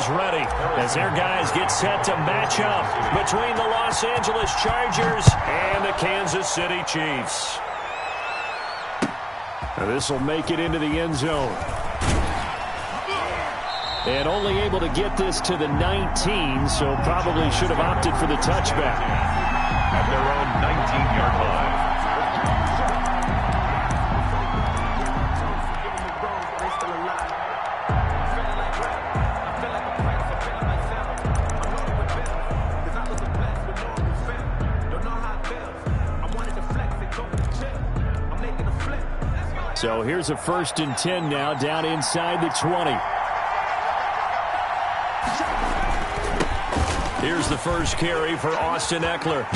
is ready as their guys get set to match up between the Los Angeles Chargers and the Kansas City Chiefs. This will make it into the end zone. And only able to get this to the 19, so probably should have opted for the touchback. At their own 19-yard line. So here's a 1st and 10 now, down inside the 20. Here's the first carry for Austin Eckler.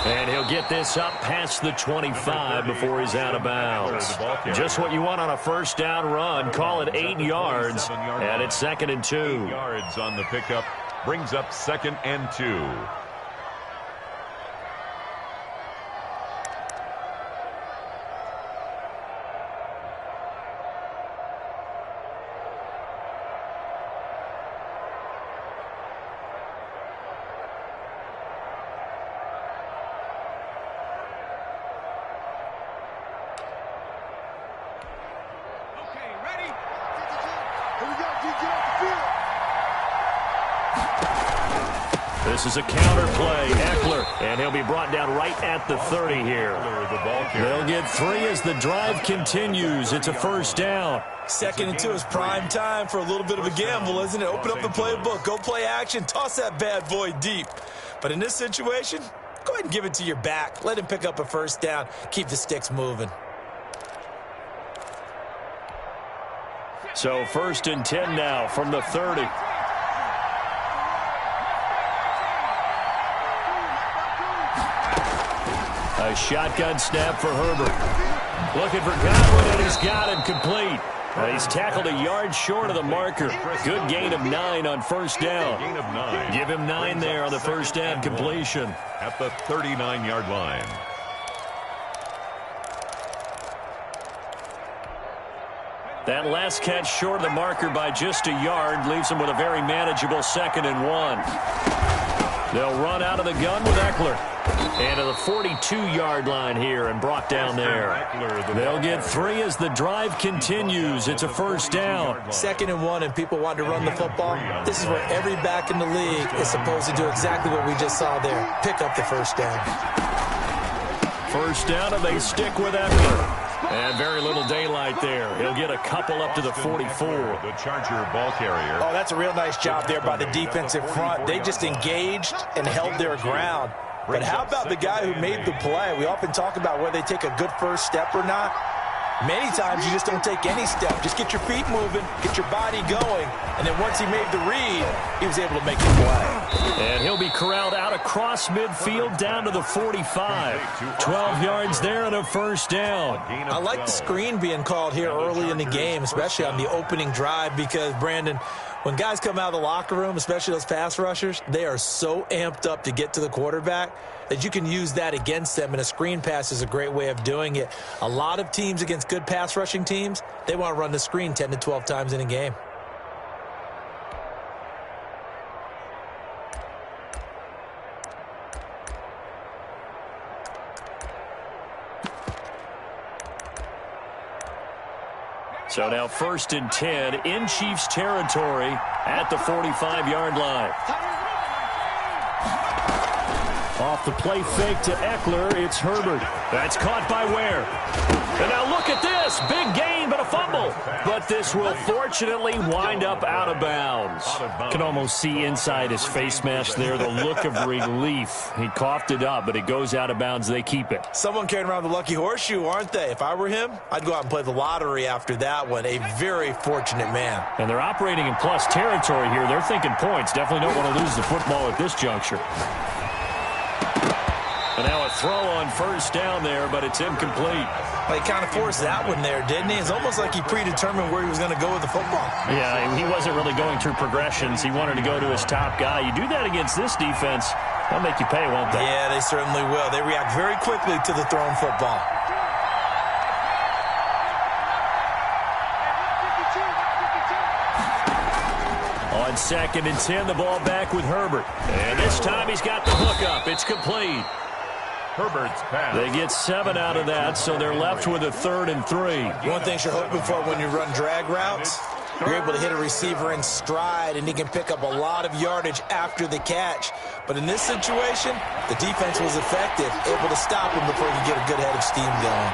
And he'll get this up past the 25 before he's out of bounds. Just what you want on a first down run. Call it 8 yards, and it's 2nd and 2. 8 yards on the pickup brings up 2nd and 2. This is a counter play. Eckler, and he'll be brought down right at the 30 here. They'll get 3 as the drive continues. It's a first down. 2nd and 2 is prime time for a little bit of a gamble, isn't it? Open up the playbook, go play action, toss that bad boy deep. But in this situation, go ahead and give it to your back. Let him pick up a first down. Keep the sticks moving. So 1st and 10 now from the 30. A shotgun snap for Herbert. Looking for Godwin, and he's got him complete. He's tackled a yard short of the marker. Good gain of 9 on first down. Gain of 9. Give him 9 there on the first down completion. At the 39-yard line. That last catch short of the marker by just a yard leaves him with a very manageable 2nd and 1. They'll run out of the gun with Eckler. And to the 42-yard line here and brought down there. They'll get 3 as the drive continues. It's a first down. 2nd and 1, and people want to run the football. This is where every back in the league is supposed to do exactly what we just saw there. Pick up the first down. First down, and they stick with Eckler. And very little daylight there. He'll get a couple up to the 44. The Charger ball carrier. Oh, that's a real nice job there by the defensive front. They just engaged and held their ground. But how about the guy who made the play? We often talk about whether they take a good first step or not. Many times you just don't take any step. Just get your feet moving, get your body going, and then once he made the read, he was able to make the play. And he'll be corralled out across midfield down to the 45. 12 yards there and a first down. I like the screen being called here early in the game, especially on the opening drive, because, Brandon, when guys come out of the locker room, especially those pass rushers, they are so amped up to get to the quarterback that you can use that against them, and a screen pass is a great way of doing it. A lot of teams against good pass rushing teams, they want to run the screen 10 to 12 times in a game. So now 1st and 10 in Chiefs territory at the 45-yard line. Off the play fake to Eckler, it's Herbert. That's caught by Ware. And now look at this. Big gain, but a fumble. But this will fortunately wind up out of bounds. Can almost see inside his face mask there the look of relief. He coughed it up, but it goes out of bounds. They keep it. Someone carrying around the lucky horseshoe, aren't they? If I were him, I'd go out and play the lottery after that one. A very fortunate man. And they're operating in plus territory here. They're thinking points. Definitely don't want to lose the football at this juncture. And now a throw on first down there, but it's incomplete. Well, he kind of forced that one there, didn't he? It's almost like he predetermined where he was going to go with the football. Yeah, he wasn't really going through progressions. He wanted to go to his top guy. You do that against this defense, they'll make you pay, won't they? Yeah, they certainly will. They react very quickly to the thrown football. On 2nd and 10, the ball back with Herbert. And this time he's got the hook up. It's complete. Herbert's pass. They get 7 out of that, so they're left with a 3rd and 3. One thing you're hoping for when you run drag routes, you're able to hit a receiver in stride, and he can pick up a lot of yardage after the catch. But in this situation, the defense was effective, able to stop him before he could get a good head of steam going.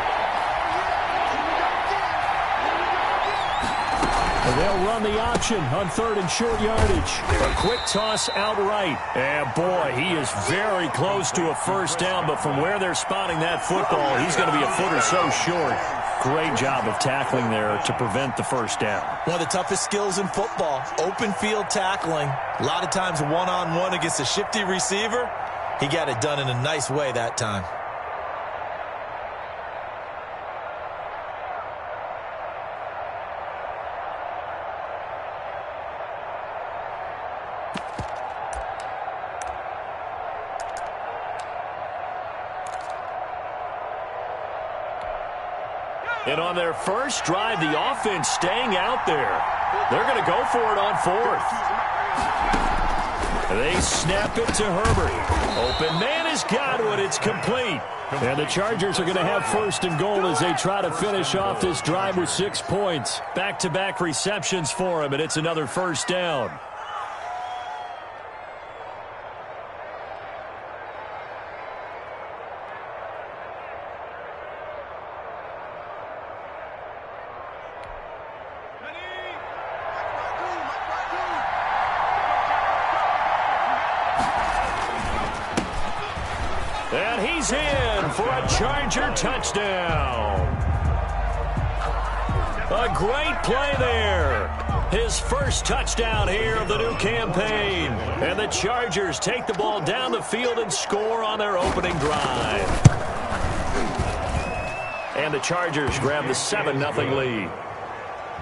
And they'll run the option on 3rd and short yardage. A quick toss outright. And boy, he is very close to a first down, but from where they're spotting that football, he's going to be a foot or so short. Great job of tackling there to prevent the first down. One of the toughest skills in football, open field tackling. A lot of times one-on-one against a shifty receiver. He got it done in a nice way that time. And on their first drive, the offense staying out there. They're going to go for it on 4th. They snap it to Herbert. Open man has got one. It's complete. And the Chargers are going to have 1st and goal as they try to finish off this drive with 6 points. Back-to-back receptions for him, and it's another first down. And he's in for a Charger touchdown. A great play there. His first touchdown here of the new campaign. And the Chargers take the ball down the field and score on their opening drive. And the Chargers grab the 7-0 lead.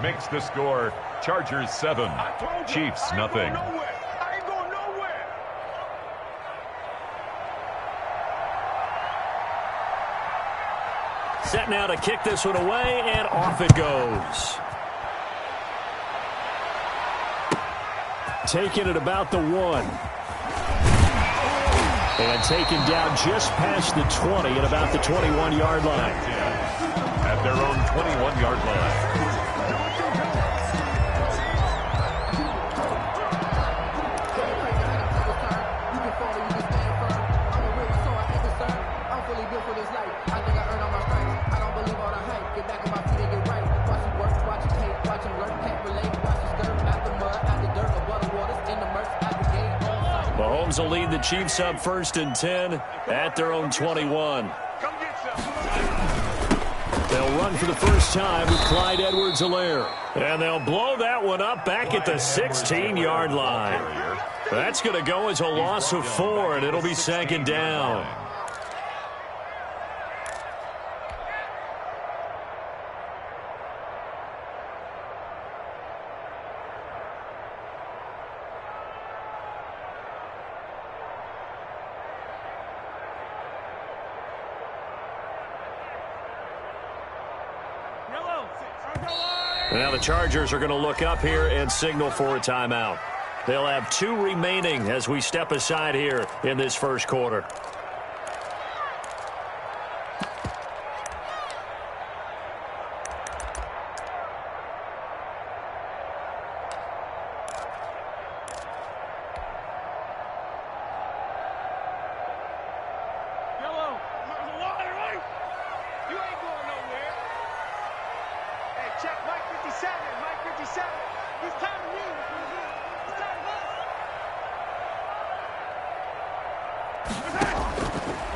Makes the score Chargers 7, Chiefs nothing. Set now to kick this one away, and off it goes. Taking it about the 1. And taken down just past the 20 at about the 21-yard line. At their own 21-yard line. Mahomes will lead the Chiefs up 1st and 10 at their own 21. They'll run for the first time with Clyde Edwards-Helaire. And they'll blow that one up back at the 16-yard line. That's going to go as a loss of 4, and it'll be 2nd down. Now the Chargers are going to look up here and signal for a timeout. They'll have 2 remaining as we step aside here in this first quarter.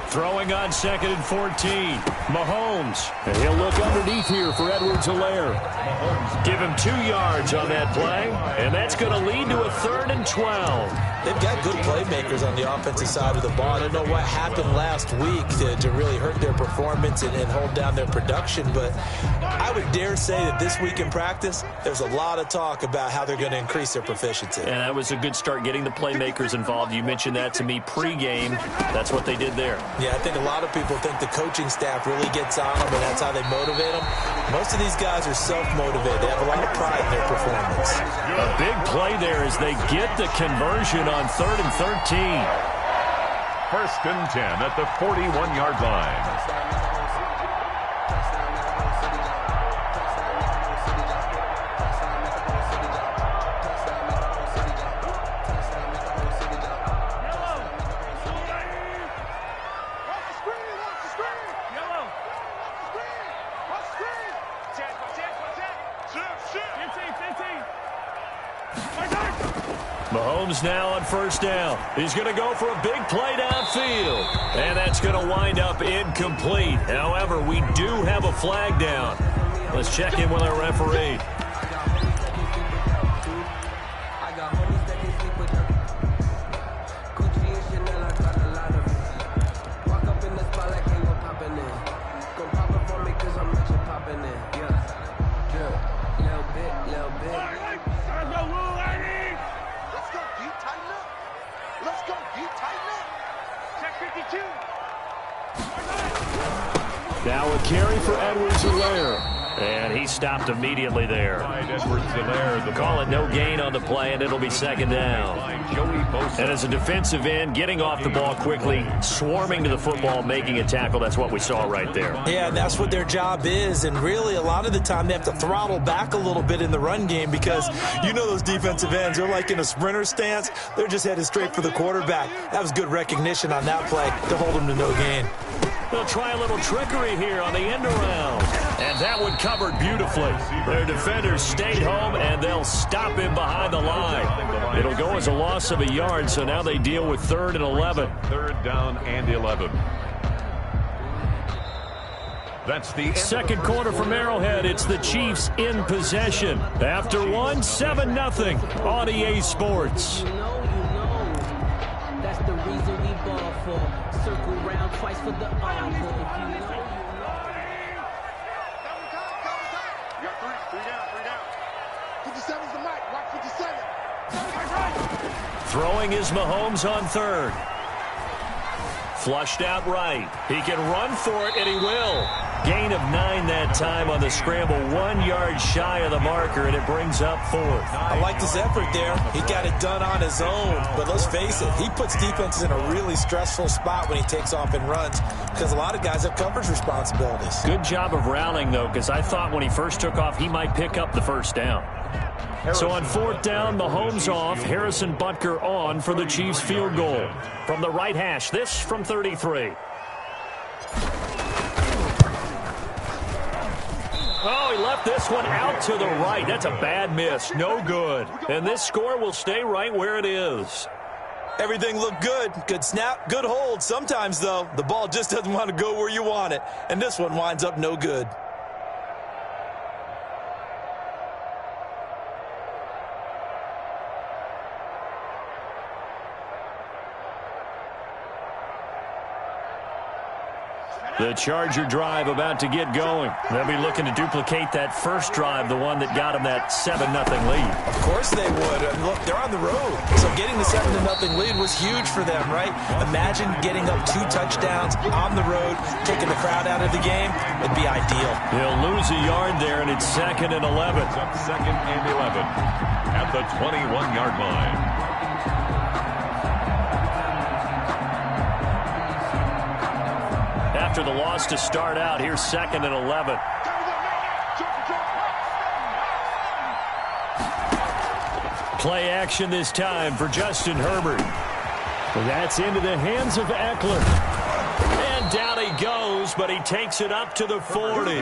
Throwing on 2nd and 14. Mahomes. And he'll look underneath here for Edwards-Helaire. Give him 2 yards on that play. And that's going to lead to a 3rd and 12. they've got good playmakers on the offensive side of the ball. I don't know what happened last week to really hurt their performance and hold down their production, but I would dare say that this week in practice, there's a lot of talk about how they're going to increase their proficiency. And that was a good start getting the playmakers involved. You mentioned that to me pregame. That's what they did there. Yeah, I think a lot of people think the coaching staff really gets on them, and that's how they motivate them. Most of these guys are self-motivated. They have a lot of pride in their performance. A big play there as they get the conversion on 3rd and 13. 1st and 10 at the 41-yard line. Mahomes now on 1st down. He's going to go for a big play downfield. And that's going to wind up incomplete. However, we do have a flag down. Let's check in with our referee. Now a carry for Edwards-Helaire. And he stopped immediately there. Call it no gain on the play, and it'll be 2nd down. And as a defensive end, getting off the ball quickly, swarming to the football, making a tackle, that's what we saw right there. Yeah, and that's what their job is. And really, a lot of the time, they have to throttle back a little bit in the run game because you know those defensive ends, they're like in a sprinter stance. They're just headed straight for the quarterback. That was good recognition on that play to hold them to no gain. They'll try a little trickery here on the end around. And that one covered beautifully. Their defenders stayed home, and they'll stop him behind the line. It'll go as a loss of a yard, so now they deal with 3rd and 11. 3rd down and 11. That's the 2nd quarter from Arrowhead. It's the Chiefs in possession. After 1, 7-0 on EA Sports. That's the reason we ball for. Circle round twice for the encore. Throwing is Mahomes on 3rd. Flushed out right. He can run for it, and he will. Gain of 9 that time on the scramble. 1 yard shy of the marker, and it brings up 4th. I like his effort there. He got it done on his own. But let's face it, he puts defenses in a really stressful spot when he takes off and runs because a lot of guys have coverage responsibilities. Good job of rallying, though, because I thought when he first took off, he might pick up the 1st down. So on 4th down, Mahomes off, Harrison Butker on for the Chiefs field goal. From the right hash, this from 33. Oh, he left this one out to the right. That's a bad miss. No good. And this score will stay right where it is. Everything looked good. Good snap, good hold. Sometimes, though, the ball just doesn't want to go where you want it. And this one winds up no good. The Charger drive about to get going. They'll be looking to duplicate that first drive, the one that got them that 7-0 lead. Of course they would. And look, they're on the road. So getting the 7-0 lead was huge for them, right? Imagine getting up 2 touchdowns on the road, taking the crowd out of the game. It'd be ideal. He'll lose a yard there, and it's 2nd and 11. Up 2nd and 11 at the 21-yard line. After the loss to start out, here's 2nd and 11. Play action this time for Justin Herbert. That's into the hands of Eckler. And down he goes, but he takes it up to the 40.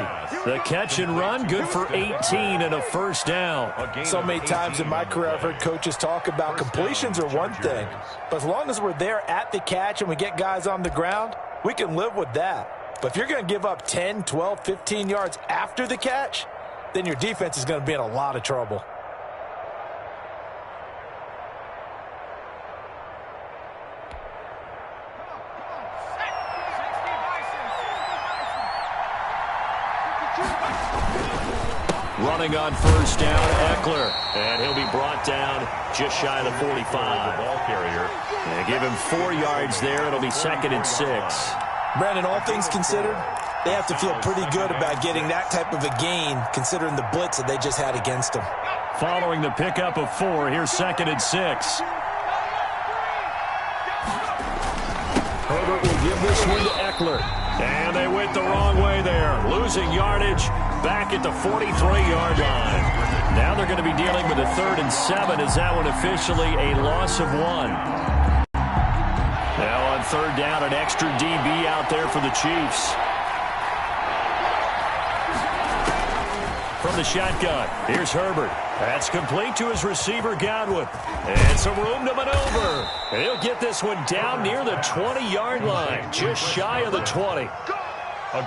The catch and run, good for 18 and a 1st down. So many times in my career, I've heard coaches talk about completions are one thing. But as long as we're there at the catch and we get guys on the ground, we can live with that. But if you're going to give up 10, 12, 15 yards after the catch, then your defense is going to be in a lot of trouble. Running on first down, Eckler. And he'll be brought down just shy of the 45. Ball carrier. And give him 4 yards there. It'll be 2nd and 6. Brandon, all things considered, they have to feel pretty good about getting that type of a gain, considering the blitz that they just had against them. Following the pickup of 4, here's 2nd and 6. Herbert will give this one to Eckler. And they went the wrong way there. Losing yardage back at the 43-yard line. Now they're going to be dealing with a 3rd and 7. Is that one officially a loss of 1? Now on 3rd down, an extra DB out there for the Chiefs. From the shotgun, here's Herbert. That's complete to his receiver, Godwin. And some room to maneuver. And he'll get this one down near the 20-yard line, just shy of the 20.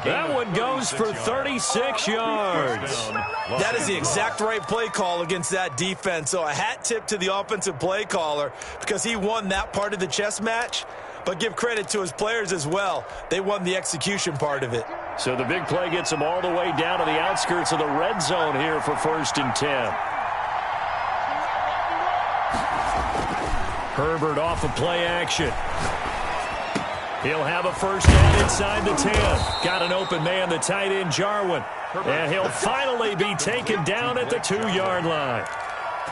That one goes for 36 yards. That is the exact right play call against that defense. So a hat tip to the offensive play caller because he won that part of the chess match. But give credit to his players as well. They won the execution part of it. So the big play gets them all the way down to the outskirts of the red zone here for 1st and 10. Herbert off of play action. He'll have a 1st down inside the 10. Got an open man, the tight end, Jarwin. And he'll finally be taken down at the 2-yard line.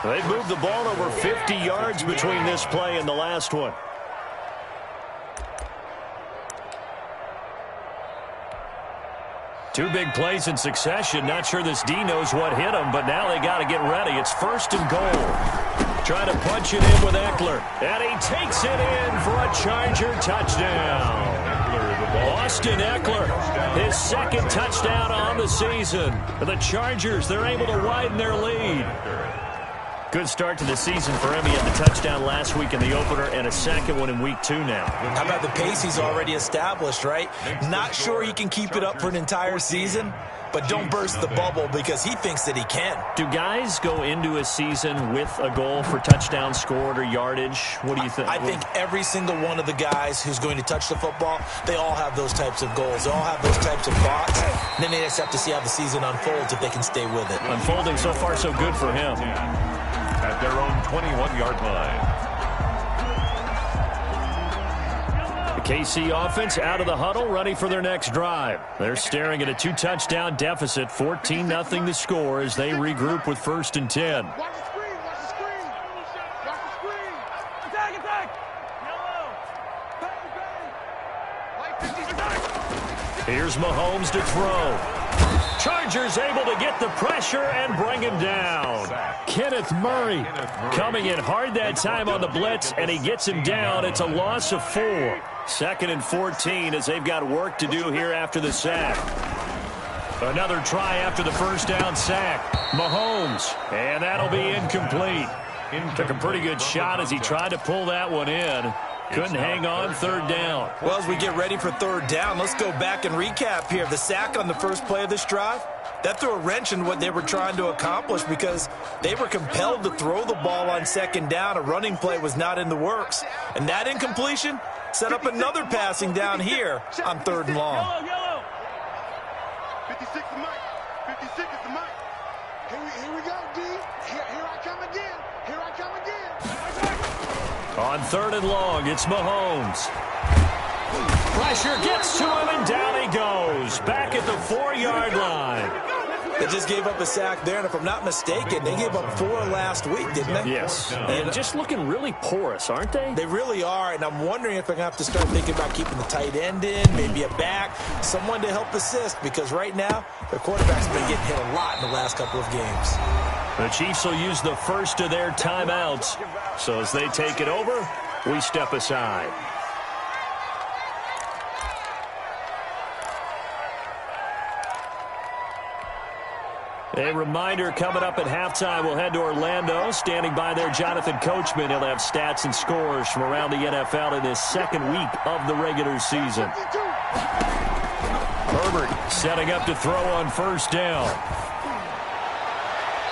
They've moved the ball over 50 yards between this play and the last one. Two big plays in succession. Not sure this D knows what hit him, but now they got to get ready. It's 1st and goal. Trying to punch it in with Eckler. And he takes it in for a Charger touchdown. Austin Eckler, his 2nd touchdown on the season. The Chargers, they're able to widen their lead. Good start to the season for him. He had the touchdown last week in the opener and a 2nd one in week 2 now. How about the pace he's already established, right? Not sure he can keep it up for an entire season, but don't burst the bubble because he thinks that he can. Do guys go into a season with a goal for touchdown scored or yardage? What do you think? I think every single one of the guys who's going to touch the football, they all have those types of goals. They all have those types of thoughts. And then they just have to see how the season unfolds if they can stay with it. Unfolding so far so good for him. At their own 21-yard line. The KC offense out of the huddle, ready for their next drive. They're staring at a 2-touchdown deficit, 14-0 to score as they regroup with 1st and 10. Watch the screen, watch the screen. Watch the screen. Attack, attack. Yellow. Here's Mahomes to throw. Chargers able to get the pressure and bring him down. Kenneth Murray coming in hard that time on the blitz, and he gets him down. It's a loss of 4. 2nd and 14 as they've got work to do here after the sack. Another try after the 1st down sack. Mahomes, and that'll be incomplete. Took a pretty good shot as he tried to pull that one in. Couldn't hang on 3rd down. Well, as we get ready for 3rd down, let's go back and recap here. The sack on the first play of this drive, that threw a wrench in what they were trying to accomplish because they were compelled to throw the ball on 2nd down. A running play was not in the works. And that incompletion set up another passing down here on 3rd and long. Yellow. 56 the mic. 56 is the mic. Here we go, D. Here I come again. Here I come again. On 3rd and long, it's Mahomes. Pressure gets to him, and down he goes. Back at the 4-yard line. They just gave up a sack there, and if I'm not mistaken, they gave up 4 last week, didn't they? Yes. And just looking really porous, aren't they? They really are, and I'm wondering if they're going to have to start thinking about keeping the tight end in, maybe a back, someone to help assist, because right now, their quarterback's been getting hit a lot in the last couple of games. The Chiefs will use the first of their timeouts. So as they take it over, we step aside. A reminder coming up at halftime, we'll head to Orlando. Standing by there, Jonathan Coachman. He'll have stats and scores from around the NFL in this 2nd week of the regular season. Herbert setting up to throw on 1st down.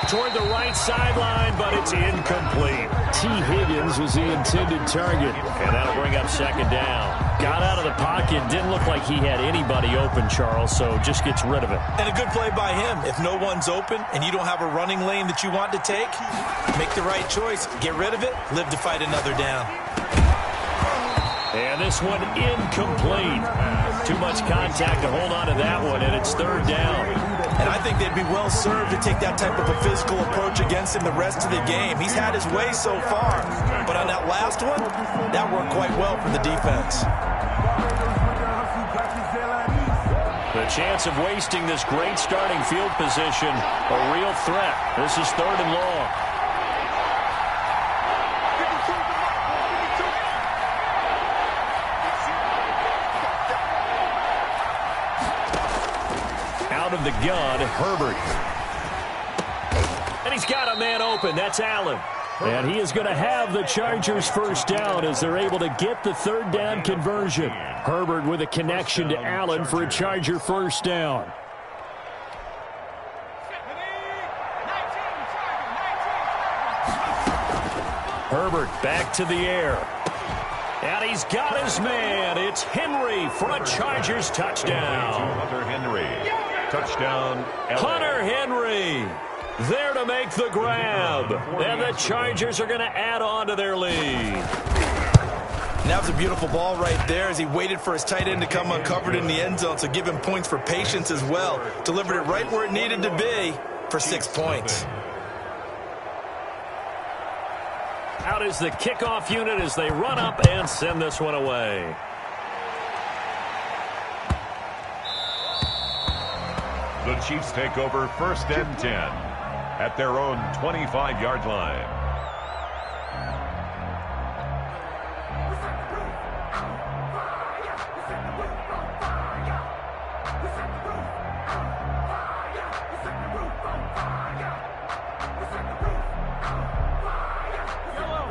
Toward the right sideline, but it's incomplete. T. Higgins was the intended target, and that'll bring up 2nd down. Got out of the pocket. Didn't look like he had anybody open, Charles, so just gets rid of it. And a good play by him. If no one's open and you don't have a running lane that you want to take, make the right choice. Get rid of it. Live to fight another down. And this one incomplete. Too much contact to hold on to that one, and it's third down. And I think they'd be well served to take that type of a physical approach against him the rest of the game. He's had his way so far. But on that last one, that worked quite well for the defense. The chance of wasting this great starting field position, a real threat. This is third and long. Out of the gun, Herbert. And he's got a man open. That's Allen. And he is going to have the Chargers first down as they're able to get the third down conversion. Herbert with a connection to Allen for a Charger first down. Herbert back to the air. And he's got his man. It's Henry for a Chargers touchdown. Hunter Henry. Touchdown, LA. Hunter Henry there to make the grab. And the Chargers are going to add on to their lead. And that was a beautiful ball right there as he waited for his tight end to come uncovered in the end zone, so give him points for patience as well. Delivered it right where it needed to be for 6 points. Out is the kickoff unit as they run up and send this one away. The Chiefs take over first and 10 at their own 25-yard line.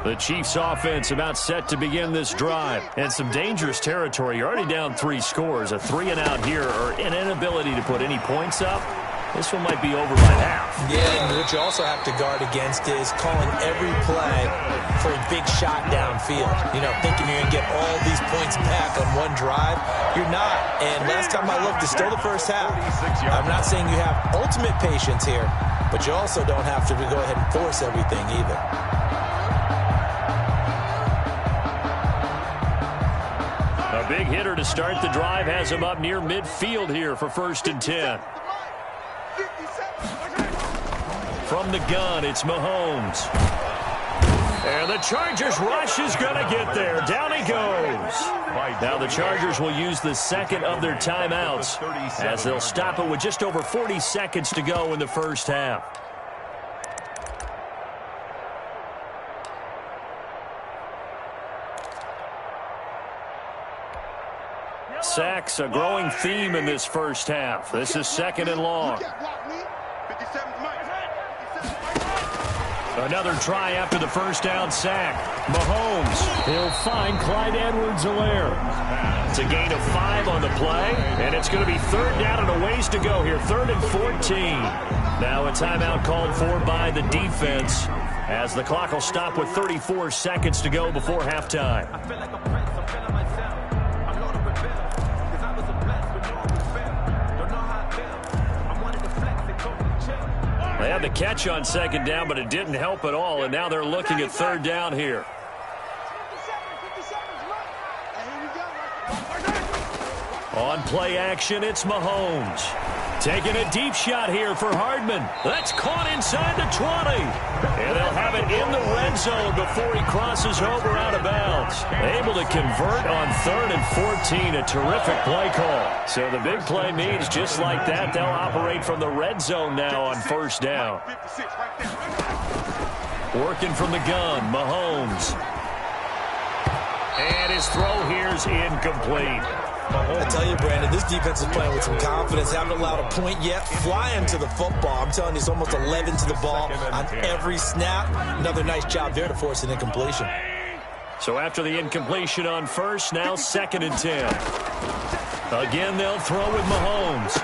The Chiefs offense about set to begin this drive. And some dangerous territory. You're already down 3 scores. A 3-and-out here or an inability to put any points up. This one might be over by half. Yeah, and what you also have to guard against is calling every play for a big shot downfield. You know, thinking you're going to get all these points back on one drive. You're not. And last time I looked, it's still the first half. I'm not saying you have ultimate patience here, but you also don't have to go ahead and force everything either. A big hitter to start the drive has him up near midfield here for first and 10. From the gun, it's Mahomes. And the Chargers rush is going to get there. Down he goes. Now the Chargers will use the second of their timeouts as they'll stop it with just over 40 seconds to go in the first half. Sacks, a growing theme in this first half. This is second and long. Another try after the first down sack. Mahomes, he'll find Clyde Edwards-Helaire. It's a gain of 5 on the play, and it's going to be third down and a ways to go here. 3rd and 14. Now a timeout called for by the defense as the clock will stop with 34 seconds to go before halftime. They had the catch on second down, but it didn't help at all, and now they're looking at third down here. On play action, it's Mahomes. Taking a deep shot here for Hardman. That's caught inside the 20. And they'll have it in the red zone before he crosses over out of bounds. Able to convert on 3rd and 14. A terrific play call. So the big play means just like that, they'll operate from the red zone now on first down. Working from the gun, Mahomes. And his throw here's incomplete. I tell you, Brandon, this defense is playing with some confidence. Haven't allowed a point yet. Flying to the football. I'm telling you, it's almost 11 to the ball on every snap. Another nice job there to force an incompletion. So after the incompletion on first, now 2nd and 10. Again, they'll throw with Mahomes.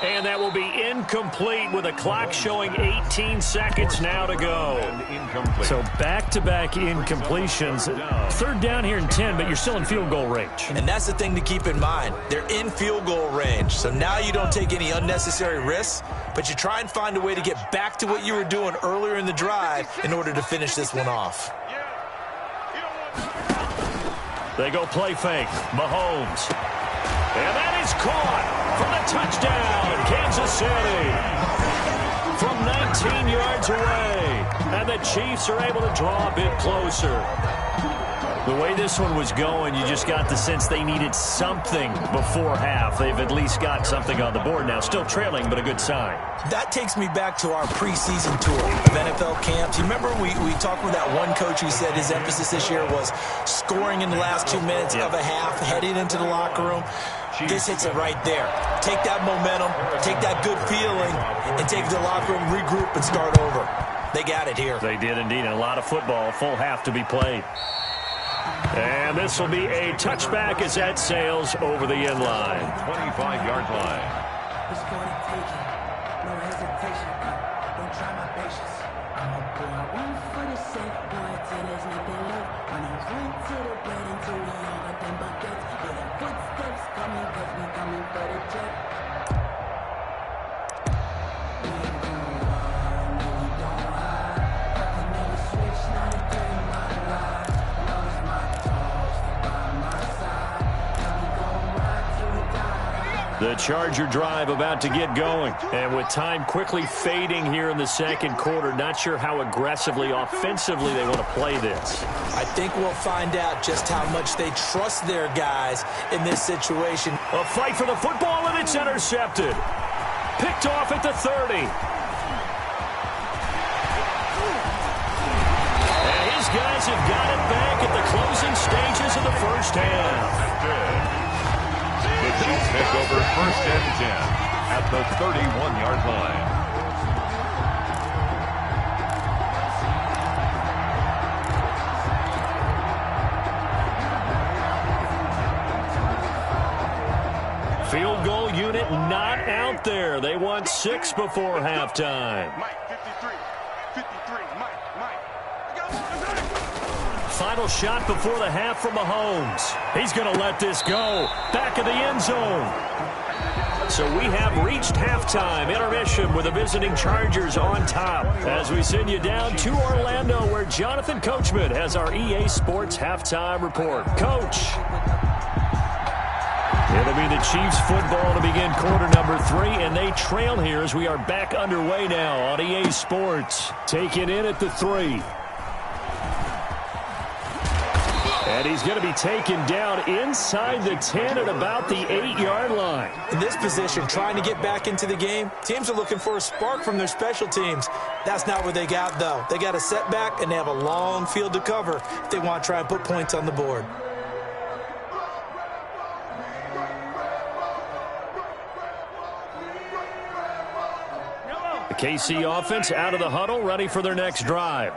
And And that will be incomplete with a clock showing 18 seconds now to go. Incomplete. So back-to-back incompletions. Third down here in 10, but you're still in field goal range. And that's the thing to keep in mind. They're in field goal range. So now you don't take any unnecessary risks, but you try and find a way to get back to what you were doing earlier in the drive in order to finish this one off. They go play fake. Mahomes. And that is caught for the touchdown, Kansas City. From 19 yards away. And the Chiefs are able to draw a bit closer. The way this one was going, you just got the sense they needed something before half. They've at least got something on the board now. Still trailing, but a good sign. That takes me back to our preseason tour of NFL camps. You remember we talked with that one coach who said his emphasis this year was scoring in the last 2 minutes of a half, heading into the locker room. This hits it right there. Take that momentum, take that good feeling, and take it to the locker room, regroup, and start over. They got it here. They did indeed. A lot of football, a full half to be played. And this will be a touchback as that sails over the end line. 25-yard line. It's gonna take it. No hesitation. Don't try my patience. I'm a boy. One for the safe boy till there's nothing left. When I run to the bread until we all got them buckets. Yeah, the footsteps coming cause we coming for the jet. We ain't gonna run, no we don't hide. I can never switch, not a day in my life. Lost my toes, by my side. Now we gon' ride till we die. The Charger drive about to get going. And with time quickly fading here in the second quarter, not sure how aggressively, offensively they want to play this. I think we'll find out just how much they trust their guys in this situation. A fight for the football, and it's intercepted. Picked off at the 30. And his guys have got it back at the closing stages of the first half. The Chiefs take over first and 10 at the 31-yard line. Field goal unit not out there. They want 6 before halftime. Mike, 53. 53. Mike. Final shot before the half from Mahomes. He's going to let this go. Back of the end zone. So we have reached halftime. Intermission with the visiting Chargers on top. As we send you down to Orlando, where Jonathan Coachman has our EA Sports halftime report. Coach. It'll be the Chiefs football to begin quarter number 3, and they trail here as we are back underway now on EA Sports. Taken in at the 3. And he's going to be taken down inside the 10 at about the 8-yard line. In this position, trying to get back into the game, teams are looking for a spark from their special teams. That's not what they got, though. They got a setback, and they have a long field to cover if they want to try and put points on the board. The KC offense out of the huddle, ready for their next drive.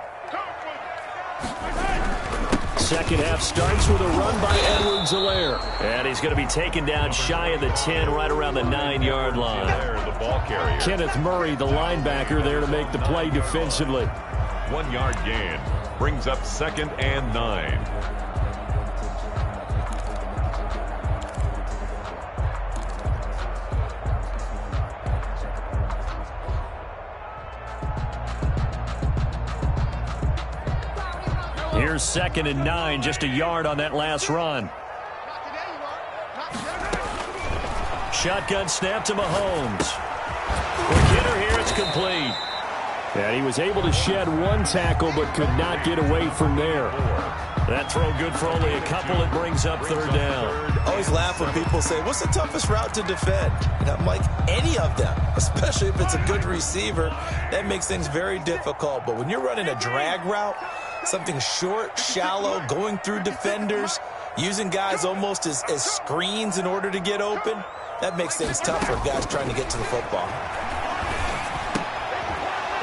Second half starts with a run by Edwards-Helaire. And he's going to be taken down shy of the 10, right around the 9-yard line. The ball carrier. Kenneth Murray, the linebacker, there to make the play defensively. 1-yard gain brings up 2nd and 9. Here's 2nd and 9, just a yard on that last run. Shotgun snap to Mahomes. Quick hitter here, it's complete. And he was able to shed one tackle but could not get away from there. That throw good for only a couple. It brings up 3rd down. I always laugh when people say, what's the toughest route to defend? And I'm like, any of them, especially if it's a good receiver. That makes things very difficult. But when you're running a drag route, something short, shallow, going through defenders, using guys almost as screens in order to get open, that makes things tough for guys trying to get to the football.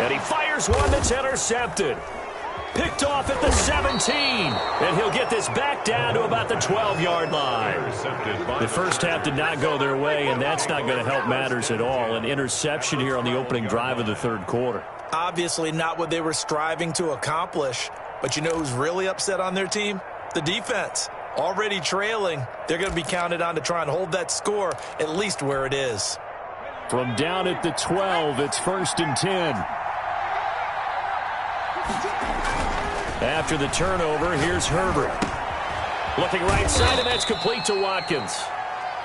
And he fires one that's intercepted. Picked off at the 17. And he'll get this back down to about the 12-yard line. The first half did not go their way, and that's not going to help matters at all. An interception here on the opening drive of the third quarter. Obviously not what they were striving to accomplish. But you know who's really upset on their team? The defense. Already trailing. They're going to be counted on to try and hold that score at least where it is. From down at the 12, it's 1st and 10. After the turnover, here's Herbert. Looking right side, and that's complete to Watkins.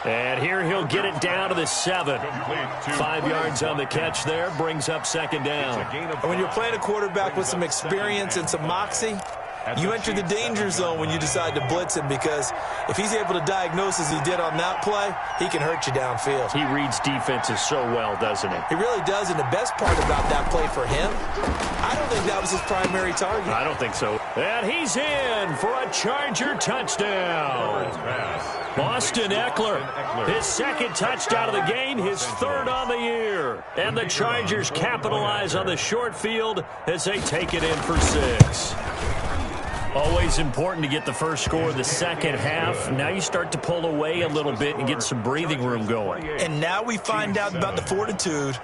And here he'll get it down to the 7. 5 yards on the catch there, brings up 2nd down. And when you're playing a quarterback with some experience and some moxie, you enter the danger zone when you decide to blitz him, because if he's able to diagnose as he did on that play, he can hurt you downfield. He reads defenses so well, doesn't he? He really does, and the best part about that play for him, I don't think that was his primary target. I don't think so. And he's in for a Charger touchdown. Austin Eckler, his 2nd touchdown of the game, his 3rd on the year. And the Chargers capitalize on the short field as they take it in for 6. Always important to get the first score of the second half. Now you start to pull away a little bit and get some breathing room going. And now we find out about the fortitude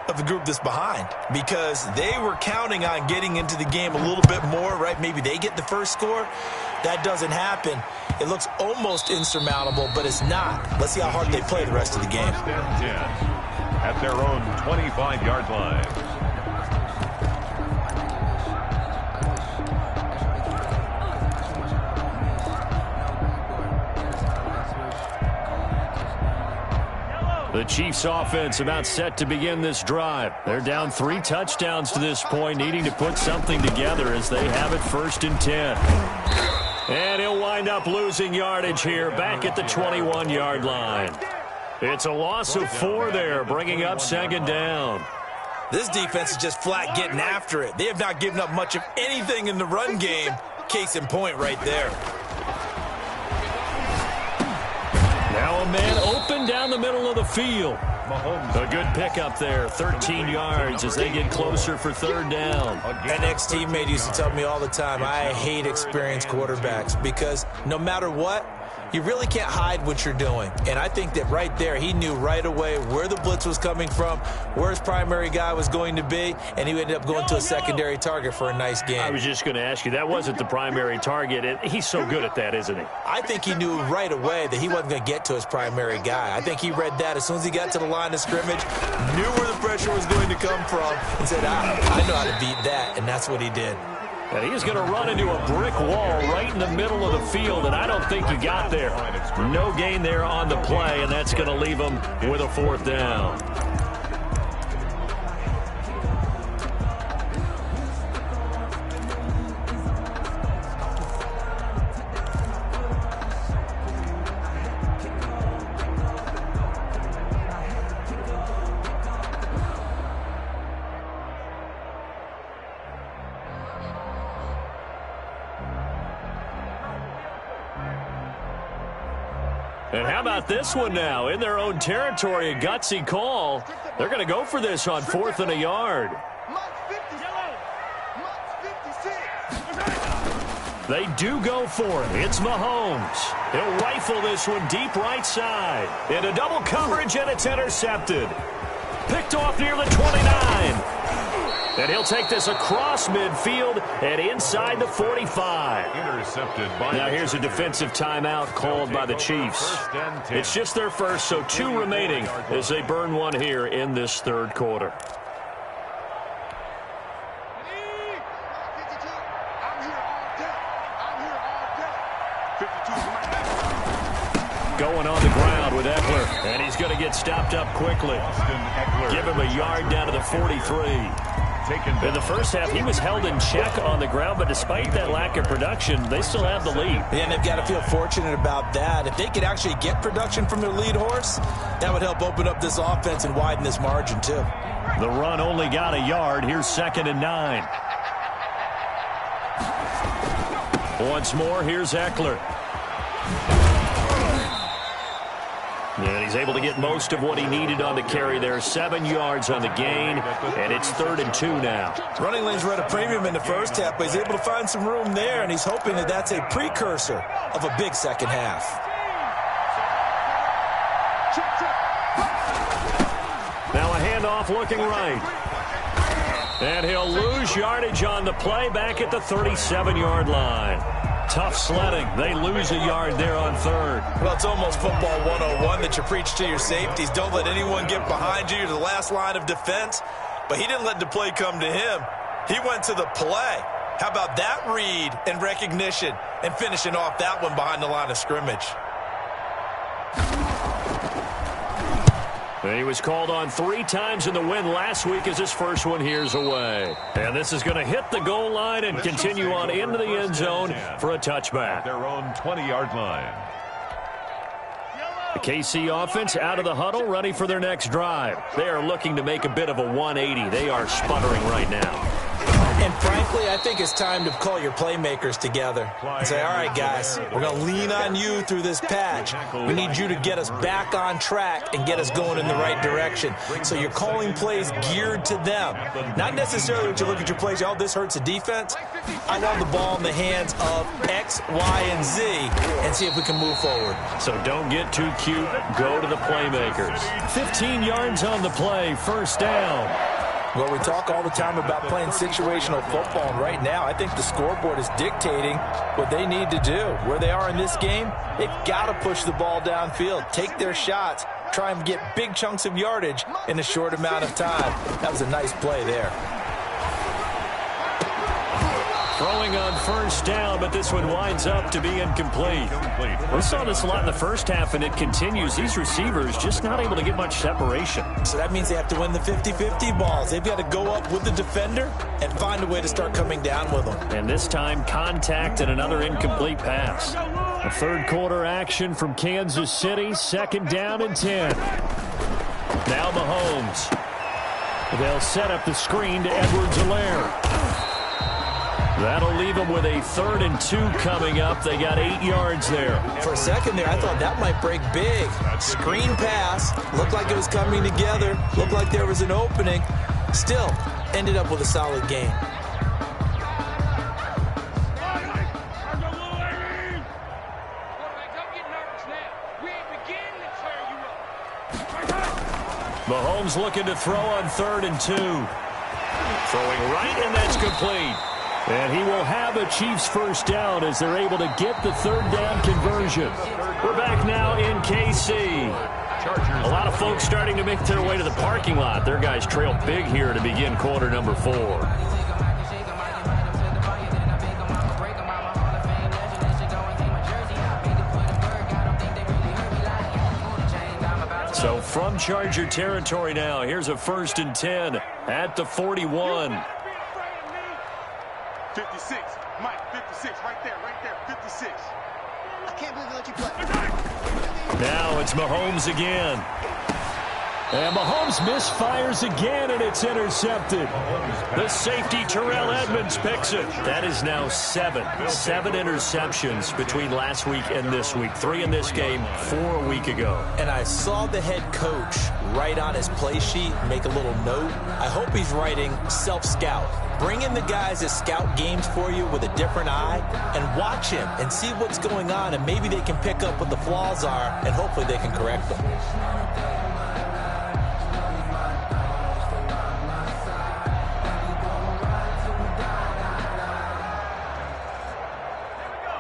of the group that's behind, because they were counting on getting into the game a little bit more, right? Maybe they get the first score. That doesn't happen. It looks almost insurmountable, but it's not. Let's see how hard they play the rest of the game. At their own 25-yard line. The Chiefs offense about set to begin this drive. They're down 3 touchdowns to this point, needing to put something together as they have it 1st and 10. And he'll wind up losing yardage here back at the 21-yard line. It's a loss of 4 there, bringing up 2nd down. This defense is just flat getting after it. They have not given up much of anything in the run game. Case in point right there. Now a man open down the middle of the field. A good pickup there, 13 yards as they get closer for 3rd down. An ex-teammate used to tell me all the time, I hate experienced quarterbacks, because no matter what, you really can't hide what you're doing. And I think that right there, he knew right away where the blitz was coming from, where his primary guy was going to be, and he ended up going to a secondary target for a nice game. I was just going to ask you, that wasn't the primary target. He's so good at that, isn't he? I think he knew right away that he wasn't going to get to his primary guy. I think he read that as soon as he got to the line of scrimmage, knew where the pressure was going to come from, and said, I know how to beat that, and that's what he did. And he's going to run into a brick wall right in the middle of the field, and I don't think he got there. No gain there on the play, and that's going to leave him with a 4th down. And how about this one now? In their own territory, a gutsy call. They're going to go for this on 4th and a yard. They do go for it. It's Mahomes. He'll rifle this one deep right side. Into double coverage, and it's intercepted. Picked off near the 29. And he'll take this across midfield and inside the 45. Intercepted by now here's a defensive timeout called by the Chiefs. It's just their first, so 2 remaining as they burn one here in this 3rd quarter. Going on the ground with Eckler, and he's going to get stopped up quickly. Give him a yard down to the 43. In the first half, he was held in check on the ground, but despite that lack of production, they still have the lead. And they've got to feel fortunate about that. If they could actually get production from their lead horse, that would help open up this offense and widen this margin, too. The run only got a yard. Here's 2nd and 9. Once more, here's Eckler. And he's able to get most of what he needed on the carry there. 7 yards on the gain, and it's 3rd and 2 now. Running lanes were at a premium in the first half, but he's able to find some room there, and he's hoping that that's a precursor of a big second half. Now a handoff looking right. And he'll lose yardage on the play back at the 37-yard line. Tough sledding. They lose a yard there on 3rd. Well, it's almost football 101 that you preach to your safeties. Don't let anyone get behind you. You're the last line of defense. But he didn't let the play come to him. He went to the play. How about that read and recognition and finishing off that one behind the line of scrimmage? He was called on 3 times in the win last week as his first one here's away. And this is going to hit the goal line and continue on into the end zone for a touchback. Their own 20-yard line. The KC offense out of the huddle, ready for their next drive. They are looking to make a bit of a 180. They are sputtering right now. And frankly, I think it's time to call your playmakers together and say, all right, guys, we're going to lean on you through this patch. We need you to get us back on track and get us going in the right direction. So you're calling plays geared to them. Not necessarily when you look at your plays, oh, this hurts the defense. I want the ball in the hands of X, Y, and Z and see if we can move forward. So don't get too cute. Go to the playmakers. 15 yards on the play, 1st down. Well, we talk all the time about playing situational football, and right now I think the scoreboard is dictating what they need to do. Where they are in this game, they've got to push the ball downfield, take their shots, try and get big chunks of yardage in a short amount of time. That was a nice play there. Throwing on 1st down, but this one winds up to be incomplete. We saw this a lot in the first half, and it continues. These receivers just not able to get much separation. So that means they have to win the 50-50 balls. They've got to go up with the defender and find a way to start coming down with them. And this time, contact and another incomplete pass. A 3rd quarter action from Kansas City, 2nd down and 10. Now Mahomes. They'll set up the screen to Edwards-Helaire. That'll leave them with a 3rd and 2 coming up. They got 8 yards there. For a second there, I thought that might break big. Screen pass. Looked like it was coming together. Looked like there was an opening. Still, ended up with a solid game. Mahomes looking to throw on 3rd and 2. Throwing right, and that's complete. And he will have a Chiefs 1st down as they're able to get the 3rd down conversion. We're back now in KC. A lot of folks starting to make their way to the parking lot. Their guys trail big here to begin quarter number 4. So from Charger territory now, here's a 1st and 10 at the 41. 56, Mike, 56, right there, 56. I can't believe they let you play. Now it's Mahomes again. And Mahomes misfires again, and it's intercepted. The safety, Terrell Edmonds, picks it. That is now 7 interceptions between last week and this week. 3 in this game, 4 a week ago. And I saw the head coach write on his play sheet, make a little note. I hope he's writing self-scout. Bring in the guys that scout games for you with a different eye and watch him and see what's going on, and maybe they can pick up what the flaws are, and hopefully they can correct them.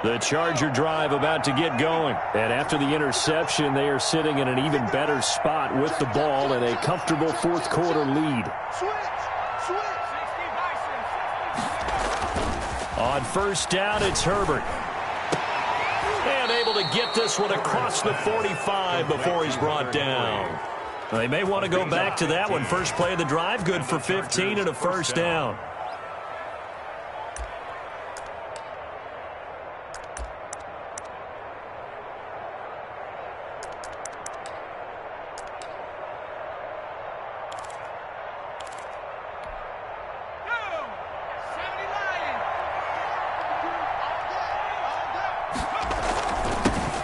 The Charger drive about to get going. And after the interception, they are sitting in an even better spot with the ball and a comfortable 4th quarter lead. On 1st down, it's Herbert. And able to get this one across the 45 before he's brought down. They may want to go back to that one. First play of the drive, good for 15 and a 1st down.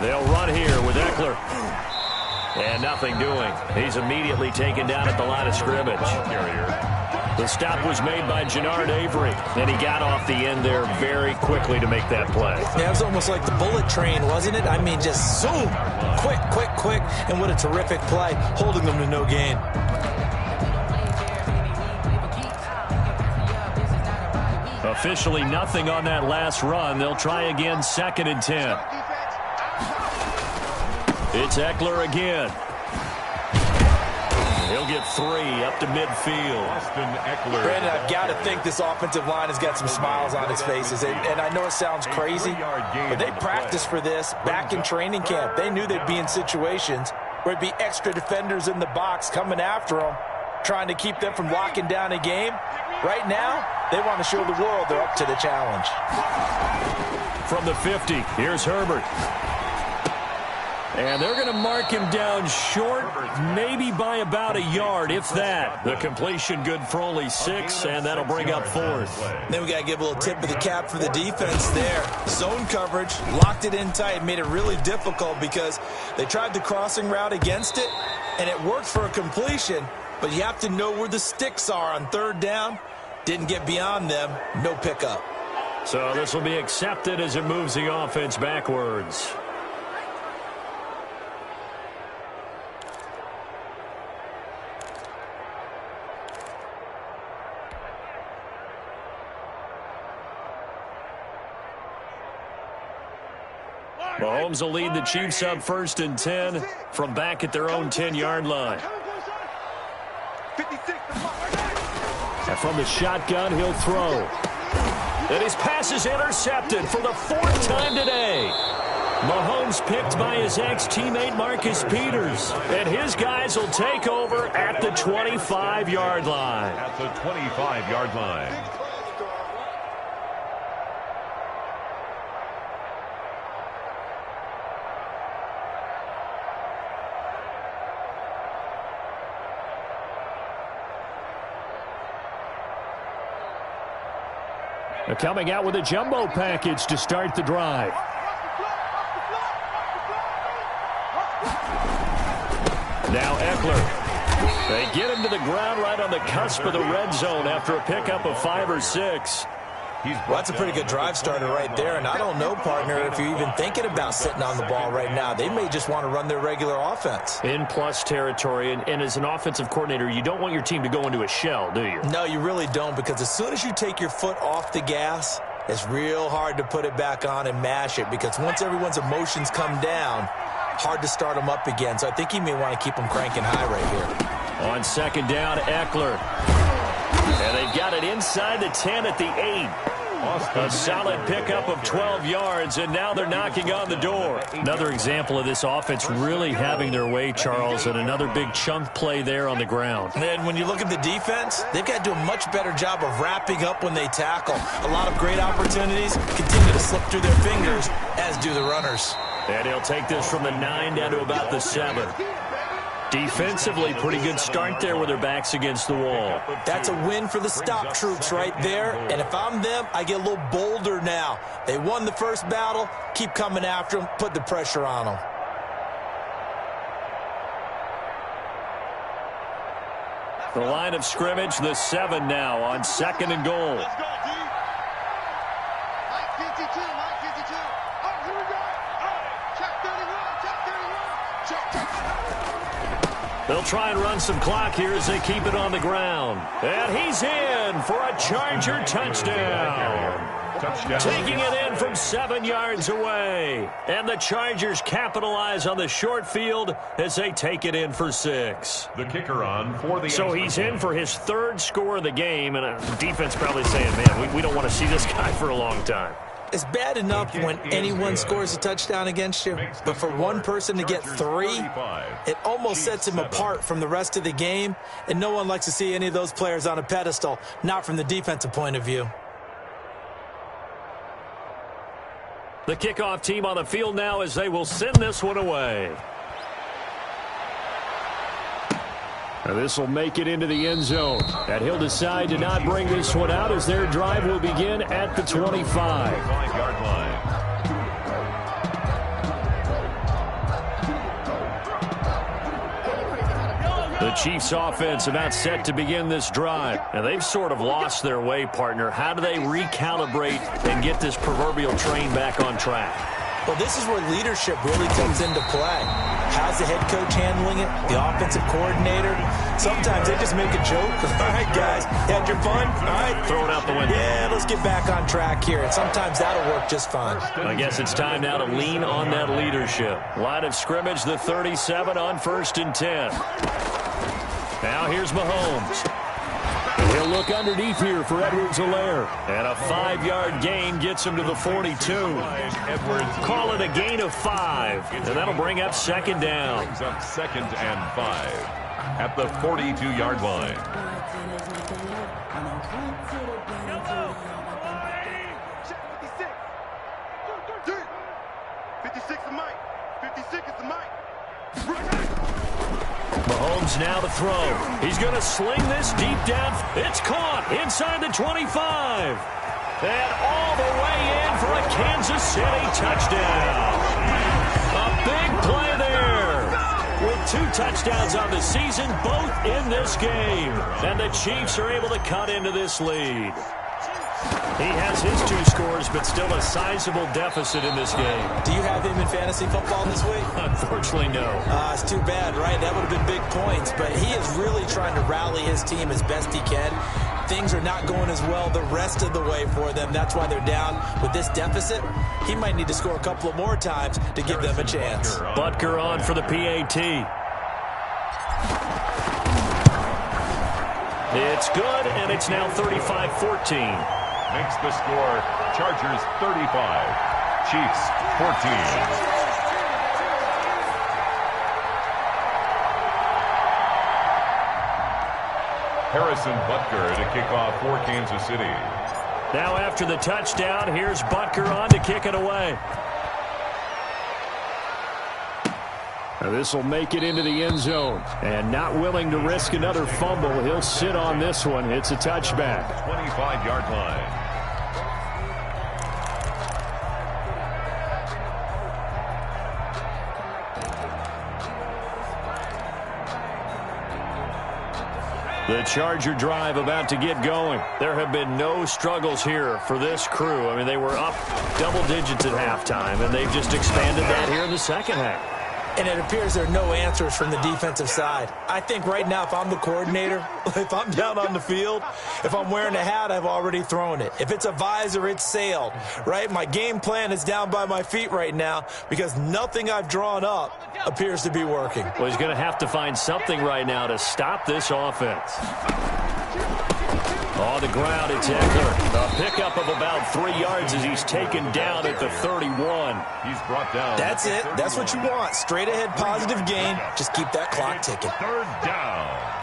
They'll run here with Eckler. And nothing doing. He's immediately taken down at the line of scrimmage. The stop was made by Jannard Avery, and he got off the end there very quickly to make that play. Yeah, it was almost like the bullet train, wasn't it? I mean, just zoom, quick, quick, quick, and what a terrific play, holding them to no gain. Officially nothing on that last run. They'll try again, 2nd and 10. It's Eckler again. He'll get 3 up to midfield. Brandon, I've got to think this offensive line has got some smiles on its faces. And I know it sounds crazy, but they practiced for this back in training camp. They knew they'd be in situations where it'd be extra defenders in the box coming after them, trying to keep them from locking down a game. Right now, they want to show the world they're up to the challenge. From the 50, here's Herbert. And they're going to mark him down short, maybe by about a yard, if that. The completion good for only 6, and that'll bring up 4th. Then we got to give a little tip of the cap for the defense there. Zone coverage, locked it in tight, made it really difficult because they tried the crossing route against it, and it worked for a completion, but you have to know where the sticks are on 3rd down. Didn't get beyond them, no pickup. So this will be accepted as it moves the offense backwards. Mahomes will lead the Chiefs up 1st and 10 from back at their own 10-yard line. And from the shotgun, he'll throw. And his pass is intercepted for the 4th time today. Mahomes picked by his ex-teammate Marcus Peters. And his guys will take over at the 25-yard line. At the 25-yard line. Coming out with a jumbo package to start the drive. Now Eckler. They get him to the ground right on the cusp of the red zone after a pickup of 5 or 6. Well, that's a pretty good drive starter right there, and I don't know, partner, if you're even thinking about sitting on the ball right now. They may just want to run their regular offense. In plus territory, and as an offensive coordinator, you don't want your team to go into a shell, do you? No, you really don't, because as soon as you take your foot off the gas, it's real hard to put it back on and mash it, because once everyone's emotions come down, hard to start them up again. So I think he may want to keep them cranking high right here. On 2nd down, Eckler. And they've got it inside the 10 at the 8. A solid pickup of 12 yards, and now they're knocking on the door. Another example of this offense really having their way, Charles, and another big chunk play there on the ground. And when you look at the defense, they've got to do a much better job of wrapping up when they tackle. A lot of great opportunities continue to slip through their fingers, as do the runners. And he'll take this from the 9 down to about the 7. Defensively, pretty good start there with their backs against the wall. That's a win for the stop troops right there. And if I'm them, I get a little bolder now. They won the first battle. Keep coming after them. Put the pressure on them. The line of scrimmage, the 7 now on 2nd and goal. Let's go, D. Mike 52, Mike 52. Oh, here we go. Oh, check 31, check 31. Check. They'll try and run some clock here as they keep it on the ground. And he's in for a Charger touchdown. Taking it in from 7 yards away. And the Chargers capitalize on the short field as they take it in for 6. The kicker on for the... So he's in for his 3rd score of the game, and the defense probably saying, man, we don't want to see this guy for a long time. It's bad enough when anyone scores a touchdown against you, but for one person to get 3, it almost sets him apart from the rest of the game, and no one likes to see any of those players on a pedestal, not from the defensive point of view. The kickoff team on the field now as they will send this one away. And this will make it into the end zone. And he'll decide to not bring this one out as their drive will begin at the 25-yard line. The Chiefs offense about set to begin this drive. And they've sort of lost their way, partner. How do they recalibrate and get this proverbial train back on track? Well, this is where leadership really comes into play. How's the head coach handling it? The offensive coordinator? Sometimes they just make a joke. All right, guys, had your fun? All right. Throw it out the window. Yeah, let's get back on track here. And sometimes that'll work just fine. I guess it's time now to lean on that leadership. Line of scrimmage, the 37 on 1st and 10. Now here's Mahomes. He'll look underneath here for Edwards-Helaire. And a 5-yard gain gets him to the 42. Call it a gain of 5. And that'll bring up 2nd down. Brings up 2nd and 5 at the 42-yard line. 56 is Mike. 56 is the Mike. Mahomes now to throw. He's going to sling this deep down. It's caught inside the 25. And all the way in for a Kansas City touchdown. A big play there. With 2 touchdowns on the season, both in this game. And the Chiefs are able to cut into this lead. He has his 2 scores, but still a sizable deficit in this game. Do you have him in fantasy football this week? Unfortunately, no. It's too bad, right? That would have been big points. But he is really trying to rally his team as best he can. Things are not going as well the rest of the way for them. That's why they're down with this deficit. He might need to score a couple of more times to give them a chance. Butker on for the PAT. It's good, and it's now 35-14. Makes the score Chargers 35, Chiefs 14. Harrison Butker to kick off for Kansas City. Now after the touchdown, here's Butker on to kick it away. This will make it into the end zone. And not willing to risk another fumble, he'll sit on this one. It's a touchback. 25-yard line. The Charger drive about to get going. There have been no struggles here for this crew. I mean, they were up double digits at halftime, and they've just expanded that here in the second half. And it appears there are no answers from the defensive side. I think right now, if I'm the coordinator, if I'm down on the field, if I'm wearing a hat, I've already thrown it. If it's a visor, it's sailed, right? My game plan is down by my feet right now because nothing I've drawn up appears to be working. Well, he's going to have to find something right now to stop this offense. On the ground, it's Eckler. A pickup of about 3 yards as he's taken down at the 31. He's brought down. That's it. That's what you want. Straight ahead positive gain. Just keep that clock ticking. 3rd down.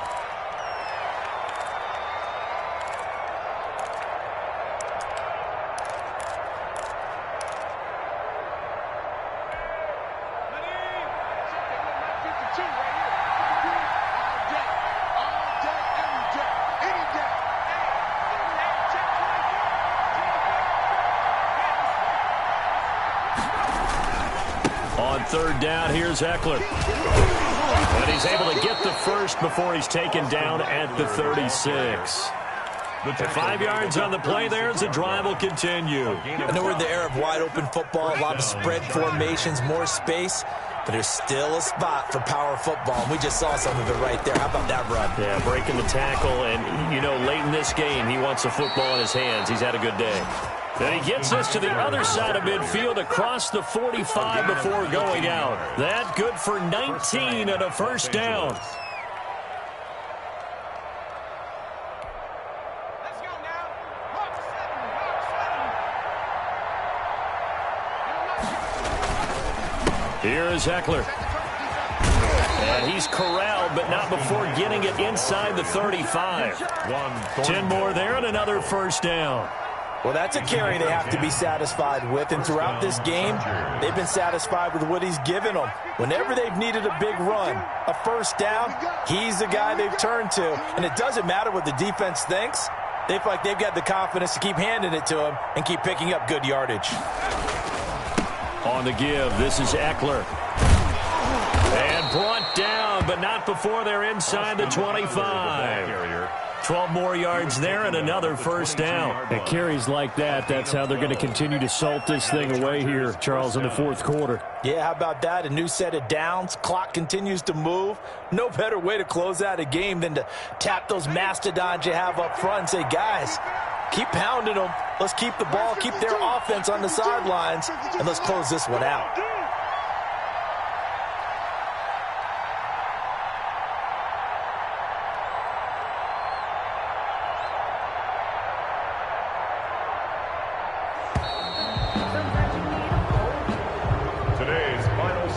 On 3rd down, here's Eckler. But he's able to get the first before he's taken down at the 36. 5 yards on the play there as the drive will continue. I know we're in the era of wide-open football, a lot of spread formations, more space, but there's still a spot for power football, and we just saw some of it right there. How about that run? Yeah, breaking the tackle, and, you know, late in this game, he wants the football in his hands. He's had a good day. And he gets us to the other side of midfield across the 45 before going out. That good for 19 and a first down. Here is Eckler. And he's corralled, but not before getting it inside the 35. 10 more there and another first down. Well, that's a carry they have to be satisfied with, and throughout this game, they've been satisfied with what he's given them. Whenever they've needed a big run, a first down, he's the guy they've turned to. And it doesn't matter what the defense thinks. They feel like they've got the confidence to keep handing it to him and keep picking up good yardage. On the give, this is Eckler. And brought down but not before they're inside the 25. 12 more yards there and another first down. At carries like that, that's how they're going to continue to salt this thing away here, Charles, in the fourth quarter. Yeah, how about that? A new set of downs. Clock continues to move. No better way to close out a game than to tap those mastodons you have up front and say, guys, keep pounding them. Let's keep the ball, keep their offense on the sidelines, and let's close this one out.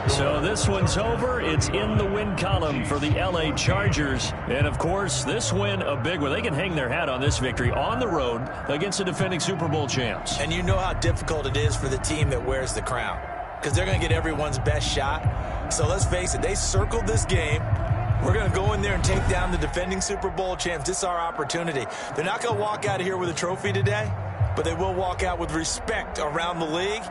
So this one's over. It's in the win column for the L.A. Chargers. And, of course, this win, a big one. They can hang their hat on this victory on the road against the defending Super Bowl champs. And you know how difficult it is for the team that wears the crown, because they're going to get everyone's best shot. So let's face it, they circled this game. We're going to go in there and take down the defending Super Bowl champs. This is our opportunity. They're not going to walk out of here with a trophy today, but they will walk out with respect around the league.